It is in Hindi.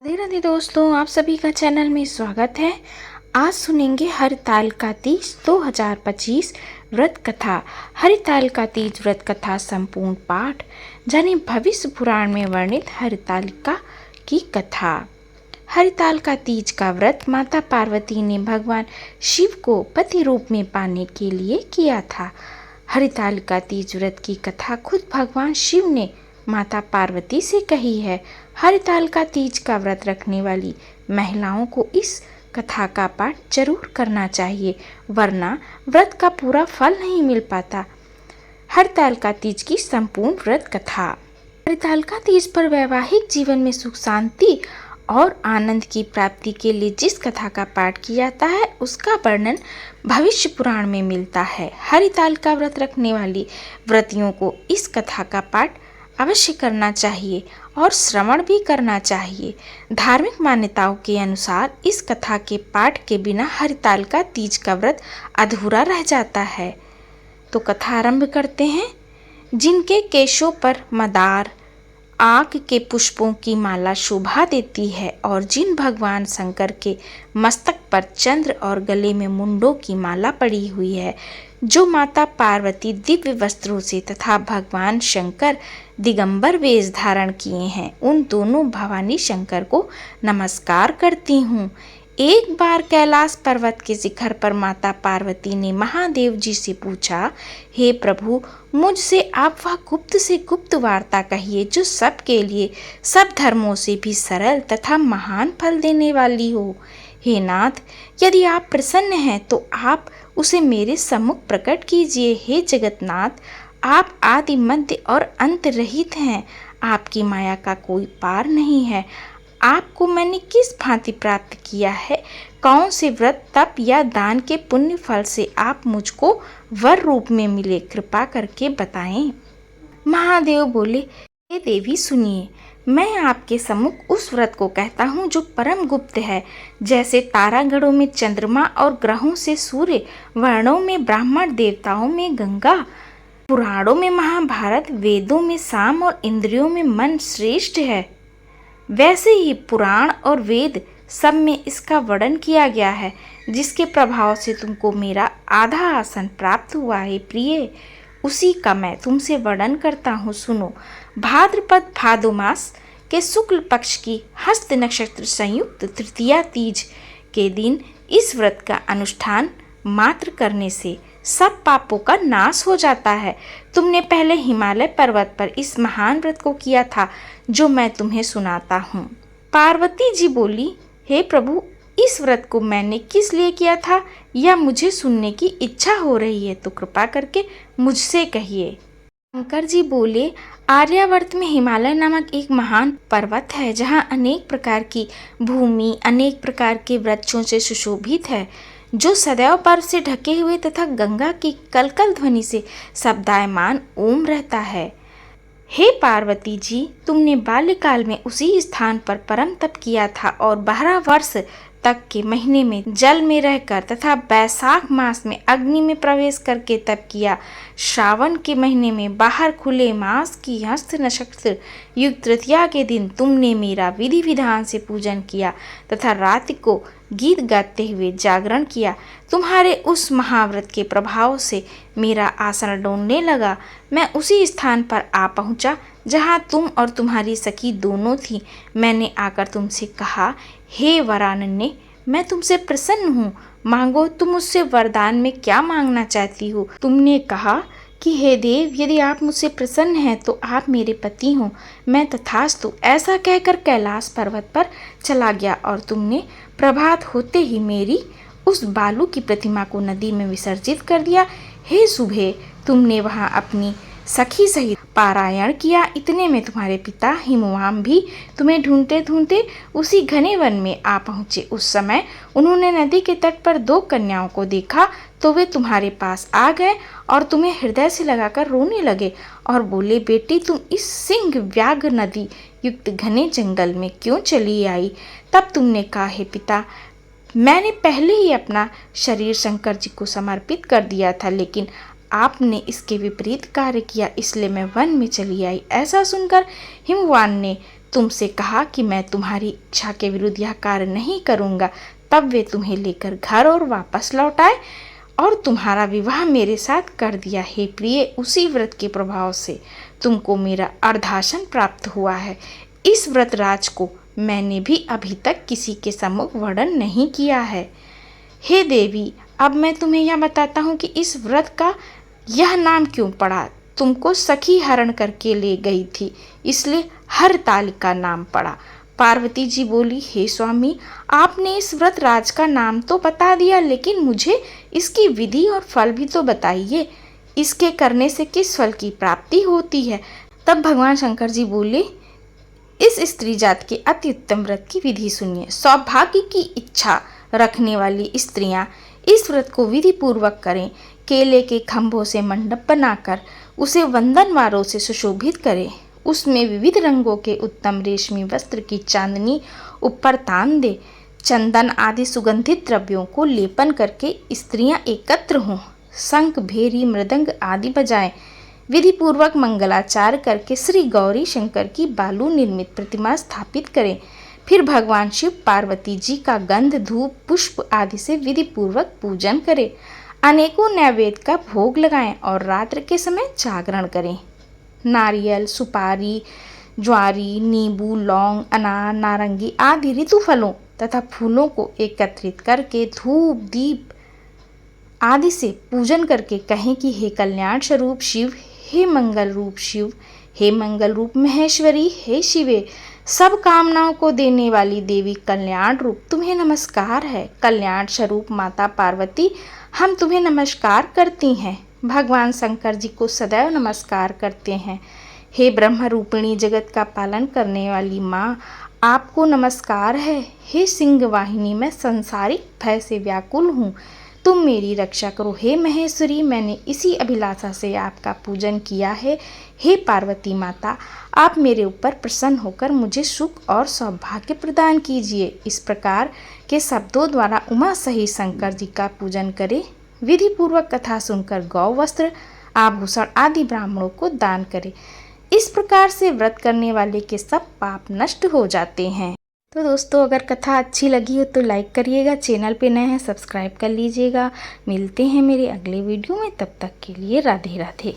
राधे राधे दोस्तों, आप सभी का चैनल में स्वागत है। आज सुनेंगे हरिताल का तीज 2025 व्रत कथा। हरिताल का तीज व्रत कथा संपूर्ण पाठ जाने भविष्य पुराण में वर्णित हरितालिका की कथा। हरिताल का तीज का व्रत माता पार्वती ने भगवान शिव को पति रूप में पाने के लिए किया था। हरितालिका तीज व्रत की कथा खुद भगवान शिव ने माता पार्वती से कही है। हरितालिका तीज का व्रत रखने वाली महिलाओं को इस कथा का पाठ जरूर करना चाहिए, वरना व्रत का पूरा फल नहीं मिल पाता। हरितालिका तीज की संपूर्ण व्रत कथा। हरितालिका तीज पर वैवाहिक जीवन में सुख शांति और आनंद की प्राप्ति के लिए जिस कथा का पाठ किया जाता है उसका वर्णन भविष्य पुराण में मिलता है। हरितालिका व्रत रखने वाली व्रतियों को इस कथा का पाठ अवश्य करना चाहिए और श्रवण भी करना चाहिए। धार्मिक मान्यताओं के अनुसार इस कथा के पाठ के बिना हरितालिका तीज का व्रत अधूरा रह जाता है। तो कथा आरंभ करते हैं। जिनके केशों पर मदार आक के पुष्पों की माला शोभा देती है और जिन भगवान शंकर के मस्तक पर चंद्र और गले में मुंडों की माला पड़ी हुई है, जो माता पार्वती दिव्य वस्त्रों से तथा भगवान शंकर दिगंबर वेश धारण किए हैं, उन दोनों भवानी शंकर को नमस्कार करती हूँ। एक बार कैलाश पर्वत के शिखर पर माता पार्वती ने महादेव जी से पूछा, हे प्रभु, मुझसे आप वह गुप्त से गुप्त वार्ता कहिए जो सबके लिए, सब धर्मों से भी सरल तथा महान फल देने वाली हो। हे नाथ, यदि आप प्रसन्न हैं तो आप उसे मेरे सम्मुख प्रकट कीजिए। हे जगन्नाथ, आप आदि मध्य और अंत रहित हैं। आपकी माया का कोई पार नहीं है। आपको मैंने किस भांति प्राप्त किया है? कौन से व्रत, तप या दान के पुण्य फल से आप मुझको वर रूप में मिले? कृपा करके बताएं। महादेव बोले, हे देवी सुनिए, मैं आपके सम्मुख उस व्रत को कहता हूँ जो परम गुप्त है। जैसे तारागणों में चंद्रमा और ग्रहों से सूर्य, वर्णों में ब्राह्मण, देवताओं में गंगा, पुराणों में महाभारत, वेदों में साम और इंद्रियों में मन श्रेष्ठ है, वैसे ही पुराण और वेद सब में इसका वर्णन किया गया है, जिसके प्रभाव से तुमको मेरा आधा आसन प्राप्त हुआ है। प्रिय, उसी का मैं तुमसे वर्णन करता हूँ, सुनो। भाद्रपद भादो मास के शुक्ल पक्ष की हस्त नक्षत्र संयुक्त तृतीया तीज के दिन इस व्रत का अनुष्ठान मात्र करने से सब पापों का नाश हो जाता है। तुमने पहले हिमालय पर्वत पर इस महान व्रत को किया था जो मैं तुम्हें सुनाता हूँ। पार्वती जी बोली, हे प्रभु, इस व्रत को मैंने किस लिए किया था यह मुझे सुनने की इच्छा हो रही है, तो कृपा करके मुझसे कहिए। शंकर जी बोले, आर्यावर्त में हिमालय नामक एक महान पर्वत है, जहाँ अनेक प्रकार की भूमि अनेक प्रकार के वृक्षों से सुशोभित है, जो सदैव बर्फ से ढके हुए तथा गंगा की कलकल ध्वनि से शब्दायमान ओम रहता है। हे पार्वती जी, तुमने बाल्यकाल में उसी स्थान पर परम तप किया था और 12 वर्ष तक के महीने में जल में रहकर तथा बैसाख मास में अग्नि में प्रवेश करके तप किया। श्रावण के महीने में बाहर खुले मास की हस्त नक्षत्र युक्त तृतीया के दिन तुमने मेरा विधि विधान से पूजन किया तथा रात्रि को गीत गाते हुए जागरण किया। तुम्हारे उस महाव्रत के प्रभाव से मेरा आसन डोलने लगा। मैं उसी स्थान पर आ पहुंचा जहां तुम और तुम्हारी सखी दोनों थी। मैंने आकर तुमसे कहा, हे वरानने, मैं तुमसे प्रसन्न हूँ, मांगो, तुम मुझसे वरदान में क्या मांगना चाहती हो? तुमने कहा कि हे देव, यदि आप मुझसे प्रसन्न हैं तो आप मेरे पति हो। मैं तथास्तु ऐसा कहकर कैलाश पर्वत पर चला गया और तुमने प्रभात होते ही मेरी उस बालू की प्रतिमा को नदी में विसर्जित कर दिया। हे सुबह, तुमने वहां अपनी सखी सहित पारायण किया। इतने में तुम्हारे पिता हिमवाम भी तुम्हें ढूंढते ढूंढते उसी घने वन में आ पहुँचे। उस समय उन्होंने नदी के तट पर 2 कन्याओं को देखा तो वे तुम्हारे पास आ गए और तुम्हें हृदय से लगाकर रोने लगे और बोले, बेटी, तुम इस सिंह व्याघ्र नदी युक्त घने जंगल में क्यों चली आई? तब तुमने कहा, हे पिता, मैंने पहले ही अपना शरीर शंकर जी को समर्पित कर दिया था, लेकिन आपने इसके विपरीत कार्य किया, इसलिए मैं वन में चली आई। ऐसा सुनकर हिमवान ने तुमसे कहा कि मैं तुम्हारी इच्छा के विरुद्ध यह कार्य नहीं करूँगा, तब वे तुम्हें लेकर घर और वापस लौट आए और तुम्हारा विवाह मेरे साथ कर दिया। हे प्रिय, उसी व्रत के प्रभाव से तुमको मेरा अर्धासन प्राप्त हुआ है। इस व्रत राज को मैंने भी अभी तक किसी के सम्मुख वर्णन नहीं किया है। हे देवी, अब मैं तुम्हें यह बताता हूँ कि इस व्रत का यह नाम क्यों पड़ा। तुमको सखी हरण करके ले गई थी, इसलिए हरतालिका नाम पड़ा। पार्वती जी बोली, हे स्वामी, आपने इस व्रत राज का नाम तो बता दिया, लेकिन मुझे इसकी विधि और फल भी तो बताइए। इसके करने से किस फल की प्राप्ति होती है। तब भगवान शंकर जी बोले, इस स्त्री जात के अति उत्तम व्रत की विधि सुनिए। सौभाग्य की इच्छा रखने वाली स्त्रियां इस व्रत को विधि पूर्वक करें। केले के खंभों से मंडप बनाकर उसे वंदनवारों से सुशोभित करें। उसमें विविध रंगों के उत्तम रेशमी वस्त्र की चांदनी ऊपर तान दे। चंदन आदि सुगंधित द्रव्यों को लेपन करके स्त्रियां एकत्र हों। शंख, भेरी, मृदंग आदि बजाएं। विधि पूर्वक मंगलाचार करके श्री गौरी शंकर की बालू निर्मित प्रतिमा स्थापित करें। फिर भगवान शिव पार्वती जी का गंध, धूप, पुष्प आदि से विधि पूर्वक पूजन करें। अनेकों नैवेद्य का भोग लगाएं और रात्र के समय जागरण करें। नारियल, सुपारी, ज्वारी, नींबू, लौंग, अनार, नारंगी आदि ऋतु फलों तथा फूलों को एकत्रित करके धूप, दीप आदि से पूजन करके कहें कि हे कल्याण स्वरूप शिव, हे मंगल रूप शिव, हे मंगल रूप महेश्वरी, हे शिवे, सब कामनाओं को देने वाली देवी कल्याण रूप, तुम्हें नमस्कार है। कल्याण स्वरूप माता पार्वती, हम तुम्हें नमस्कार करती हैं। भगवान शंकर जी को सदैव नमस्कार करते हैं। हे ब्रह्म रूपिणी, जगत का पालन करने वाली माँ, आपको नमस्कार है। हे सिंह वाहिनी, मैं संसारिक भय से व्याकुल हूँ, तुम मेरी रक्षा करो। हे महेश्वरी, मैंने इसी अभिलाषा से आपका पूजन किया है। हे पार्वती माता, आप मेरे ऊपर प्रसन्न होकर मुझे सुख और सौभाग्य प्रदान कीजिए। इस प्रकार के शब्दों द्वारा उमा सहित शंकर जी का पूजन करें। विधि पूर्वक कथा सुनकर गौ वस्त्र, आभूषण आदि ब्राह्मणों को दान करें। इस प्रकार से व्रत करने वाले के सब पाप नष्ट हो जाते हैं। तो दोस्तों, अगर कथा अच्छी लगी हो तो लाइक करिएगा, चैनल पे नए हैं सब्सक्राइब कर लीजिएगा। मिलते हैं मेरे अगले वीडियो में, तब तक के लिए राधे राधे।